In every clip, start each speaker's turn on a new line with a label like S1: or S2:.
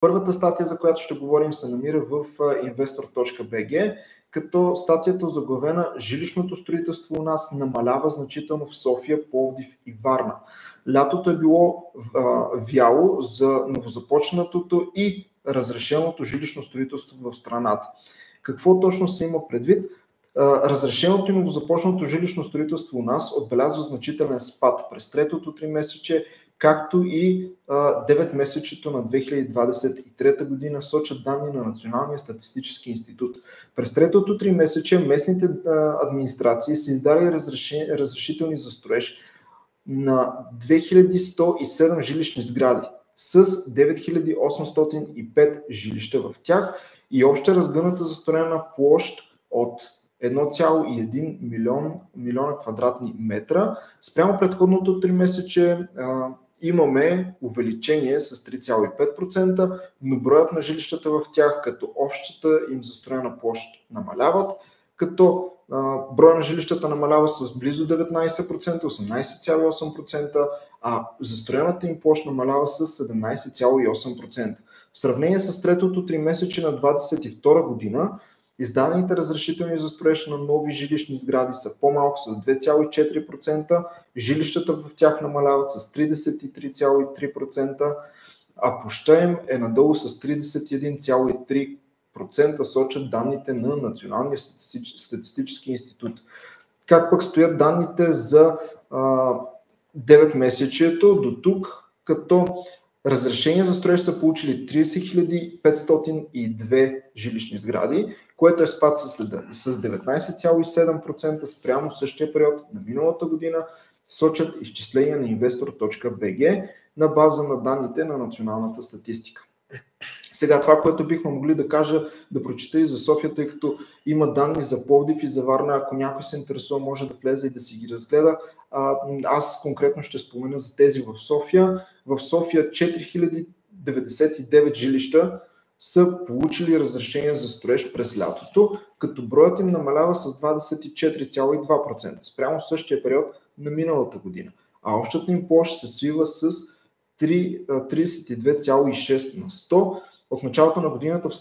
S1: Първата статия, за която ще говорим, се намира в investor.bg, като статията е озаглавена "Жилищното строителство у нас намалява значително в София, Пловдив и Варна". Лятото е било вяло за новозапочнатото и разрешеното жилищно строителство в страната. Какво точно се има предвид? Разрешеното и новозапочнато жилищно строителство у нас отбелязва значителен спад през третото тримесечие, както и 9-месечето на 2023 година, сочат данни на Националния статистически институт. През третото тримесечие местните администрации са издали разрешителни за строеж на 2107 жилищни сгради с 9805 жилища в тях и обща разгъната застроена площ от 1,1 милиона квадратни метра. Спрямо предходното тримесечие имаме увеличение с 3,5%, но броят на жилищата в тях като общата им застроена площ намаляват, като броя на жилищата намалява с близо 19%, 18,8%, а застроената им площ намалява с 17,8%. В сравнение с третото тримесечие на 2022 година, издадените разрешителни за строеж на нови жилищни сгради са по-малко с 2,4%, жилищата в тях намаляват с 33,3%, а площта им е надолу с 31,3%, сочат данните на Националния статистически институт. Как пък стоят данните за 9-месечието до тук, като разрешение за строеж са получили 30 502 жилищни сгради, което е спад с 19,7% спрямо същия период на миналата година, сочат изчисления на investor.bg на база на данните на националната статистика. Сега това, което бихме могли да кажа, да прочита и за София, тъй като има данни за Пловдив и за Варна, ако някой се интересува, може да влезе и да си ги разгледа. Аз конкретно ще спомена за тези в София. В София 4099 жилища са получили разрешение за строеж през лятото, като броят им намалява с 24,2% спрямо същия период на миналата година, а общата им площ се свива с 32,6 на 100. От началото на годината в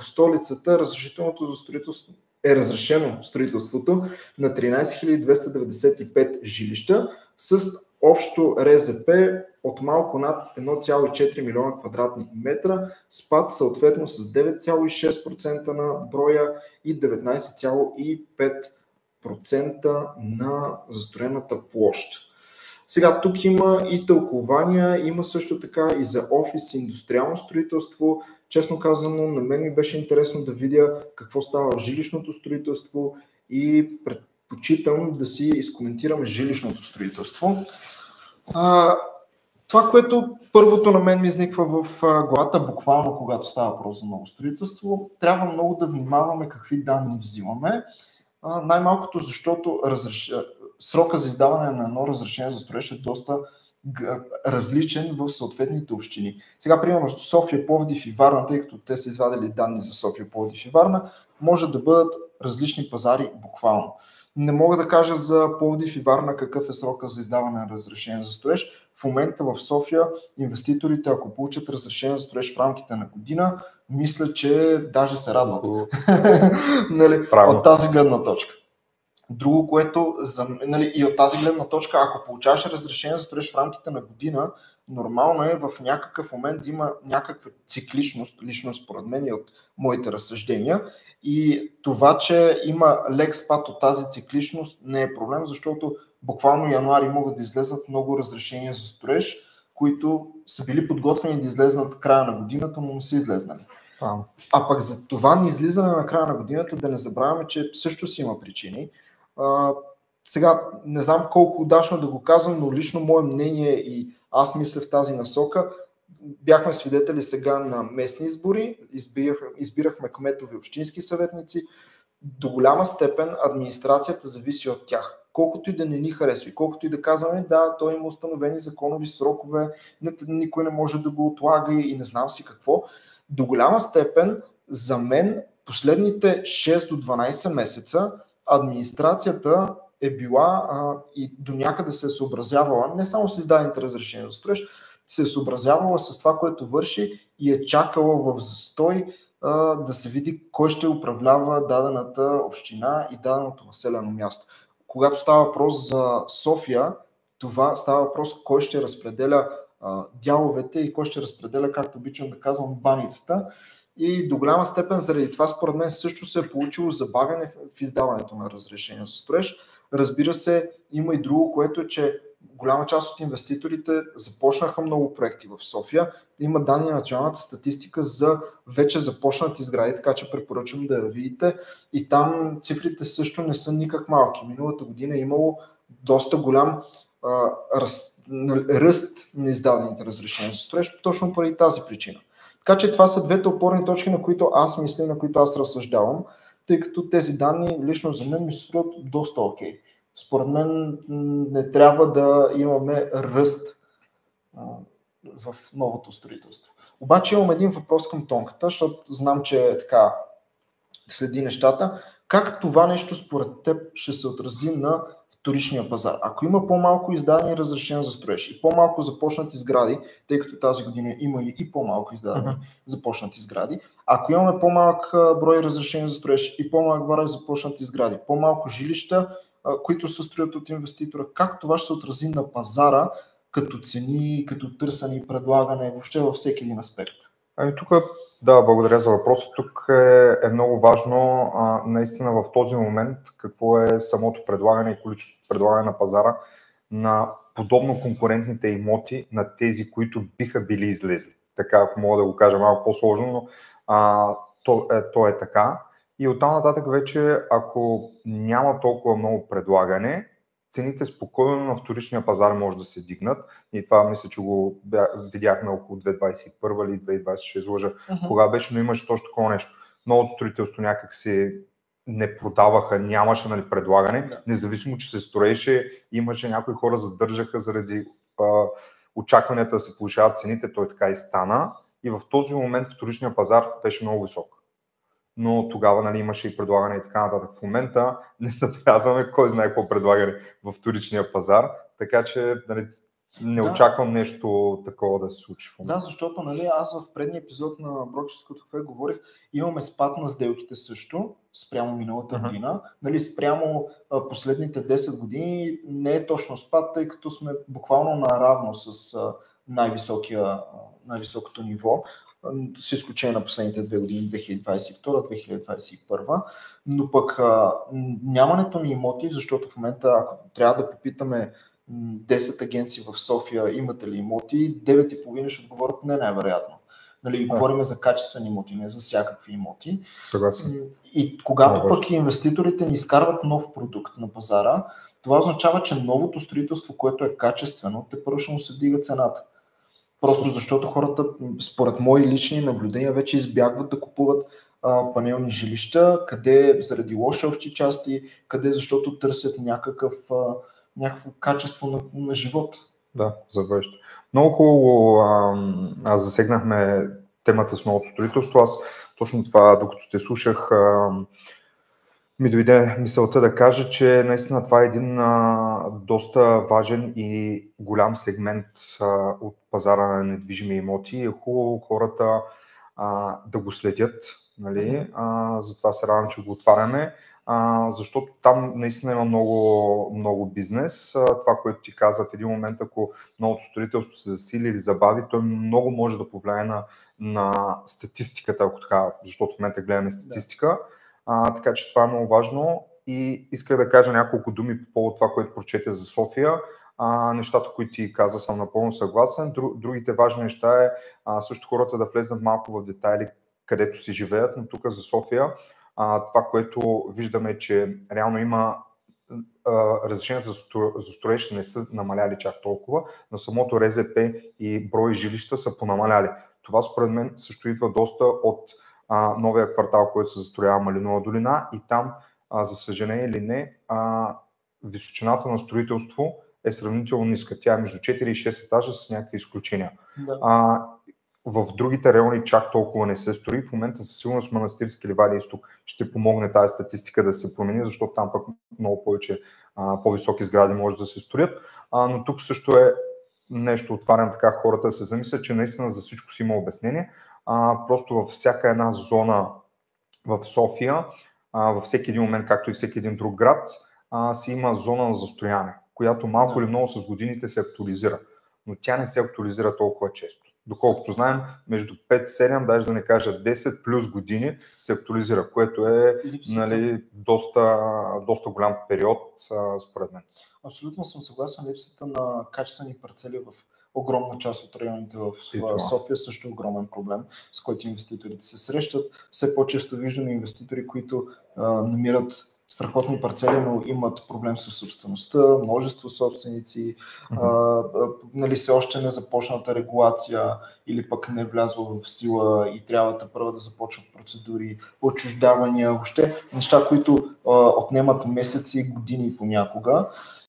S1: столицата разрешено строителството на 13 295 жилища с общо РЗП от малко над 1,4 милиона квадратни метра, спад съответно с 9,6% на броя и 19,5% на застроената площ. Сега тук има и тълкования, има също така и за офис и индустриално строителство. Честно казано, на мен ми беше интересно да видя какво става в жилищното строителство и предпочитам да си изкоментираме жилищното строителство. Това, което първото на мен ми изниква в главата, буквално когато става въпрос за ново строителство, трябва много да внимаваме какви данни взимаме. Най-малкото, защото срока за издаване на едно разрешение за строеж е доста различен в съответните общини. Сега, примерно, София, Пловдив и Варна, тъй като те са извадили данни за София, Пловдив и Варна, може да бъдат различни пазари буквално. Не мога да кажа за Пловдив и Варна какъв е срока за издаване на разрешение за строеж. В момента в София инвеститорите, ако получат разрешение за строеж в рамките на година, мисля, че даже се радват. От тази гледна точка. Друго, което и от тази гледна точка, ако получаваш разрешение за строеж в рамките на година, нормално е в някакъв момент да има някаква цикличност, лично според мен и от моите разсъждения. И това, че има лек спад от тази цикличност, не е проблем, защото буквално януари могат да излезат много разрешения за строеж, които са били подготвени да излезнат края на годината, но не са излезнали. А пък за това неизлизане на края на годината да не забравяме, че също си има причини. Сега не знам колко удачно да го казвам, но лично мое мнение и аз мисля в тази насока. Бяхме свидетели сега на местни избори, избирахме кметови общински съветници. До голяма степен администрацията зависи от тях. Колкото и да не ни харесва, колкото и да казваме, да, той има установени законови срокове, никой не може да го отлага и не знам си какво. До голяма степен за мен последните 6 до 12 месеца администрацията е била и до някъде се е съобразявала не само с издадените разрешения за строеж, се е съобразявала с това, което върши и е чакала в застой да се види кой ще управлява дадената община и даденото населено място. Когато става въпрос за София, това става въпрос кой ще разпределя дяловете и кой ще разпределя, както обичам да казвам, баницата. И до голяма степен заради това според мен също се е получило забавяне в издаването на разрешение за строеж. Разбира се, има и друго, което е, че голяма част от инвеститорите започнаха много проекти в София. Има данни на националната статистика за вече започнати сгради, така че препоръчвам да я видите. И там цифрите също не са никак малки. Миналата година е имало доста голям ръст на издадените разрешения за строеж, точно поради тази причина. Така че това са двете опорни точки, на които аз мисля, на които аз разсъждавам, тъй като тези данни лично за мен ми се струват доста окей. Според мен не трябва да имаме ръст в новото строителство. Обаче имам един въпрос към Тонката, защото знам, че така следи нещата. Как това нещо според теб ще се отрази на вторичния пазар? Ако има по-малко издадени разрешения за строеж и по-малко започнати сгради, тъй като тази година има и по-малко издадени започнати сгради, ако имаме по-малък брой разрешения за строеж и по-малък брой започнати сгради, по-малко жилища, които се строят от инвеститора, как това ще се отрази на пазара като цени, като търсене и предлагане, въобще във всеки един аспект?
S2: Ами тук, да, благодаря за въпроса. Тук е много важно наистина в този момент какво е самото предлагане и количеството предлагане на пазара на подобно конкурентните имоти на тези, които биха били излезли. Така, ако мога да го кажа малко по-сложно, но то е така. И оттам нататък вече, ако няма толкова много предлагане, цените спокойно на вторичния пазар може да се дигнат. И това мисля, че го видяхме около 2021 или 2020, ще изложа кога беше, но имаше точно такова нещо. Новото строителство някак си не продаваха, нямаше предлагане, независимо, че се строеше, имаше някои хора задържаха заради очакванията да се повишават цените, той така и стана. И в този момент вторичния пазар беше много висок. Но тогава имаше и предлагане и така нататък. В момента не забелязваме кой знае какво предлагане във вторичния пазар, така че не очаквам нещо такова да се случи в момента.
S1: Да, защото аз в предния епизод на Брокерското кафе говорих, имаме спад на сделките също, спрямо миналата година. Спрямо последните 10 години не е точно спад, тъй като сме буквално наравно с най-високото ниво, с изключение на последните 2 години, 2022-2021, но пък нямането на имоти, защото в момента, ако трябва да попитаме 10 агенции в София имате ли имоти, 9,5 ще отговорят не най-вероятно. Говорим за качествени имоти, не за всякакви имоти.
S2: Съгласен.
S1: И когато пък инвеститорите ни изкарват нов продукт на пазара, това означава, че новото строителство, което е качествено, тепърва ще му се вдига цената. Просто защото хората, според мои лични наблюдения, вече избягват да купуват панелни жилища, къде заради лоши общи части, къде защото търсят някакво качество на живот.
S2: Да, за бъдеще. Много хубаво засегнахме темата с новото строителство. Аз точно това, докато те слушах, ми дойде мисълта да кажа, че наистина това е един доста важен и голям сегмент от пазара на недвижими имоти. Е хубаво хората да го следят, затова се радвам, че го отваряме, защото там наистина има много бизнес. Това, което ти каза, в един момент, ако новото строителство се засили или забави, той много може да повлияе на статистиката, ако така, защото в момента гледаме статистика. Така че това е много важно и исках да кажа няколко думи по повод това, което прочете за София. Нещата, които ти каза, съм напълно съгласен. Другите важни неща е също хората да влезнат малко в детайли, където си живеят, но тук за София това, което виждаме е, че реално има разрешенията за строеж не са намаляли чак толкова, но самото РЗП и брой жилища са понамаляли. Това според мен също идва доста от новия квартал, който се застроява Малинова долина и там, за съжаление или не, височината на строителство е сравнително ниска. Тя е между 4 и 6 етажа с някакви изключения. В другите райони чак толкова не се строи. В момента със сигурност Манастирски ливади изток ще помогне тази статистика да се промени, защото там пък много повече по-високи сгради може да се строят. Но тук също е нещо отварям така хората да се замислят, че наистина за всичко си има обяснение. Просто във всяка една зона в София, във всеки един момент, както и всеки един друг град, си има зона на застояние, която малко или много с годините се актуализира, но тя не се актуализира толкова често. Доколкото знаем, между 5-7, даже да не кажа 10 плюс години се актуализира, което е доста голям период, според мен.
S1: Абсолютно съм съгласен. Липсата на качествени парцели в огромна част от районите в София също е огромен проблем, с който инвеститорите се срещат. Все по-често виждаме инвеститори, които намират страхотни парцели, но имат проблем с собствеността, множество собственици, все още не започната регулация или пък не влязла в сила и трябва първо да започват процедури, отчуждавания, въобще неща, които отнемат месеци и години понякога.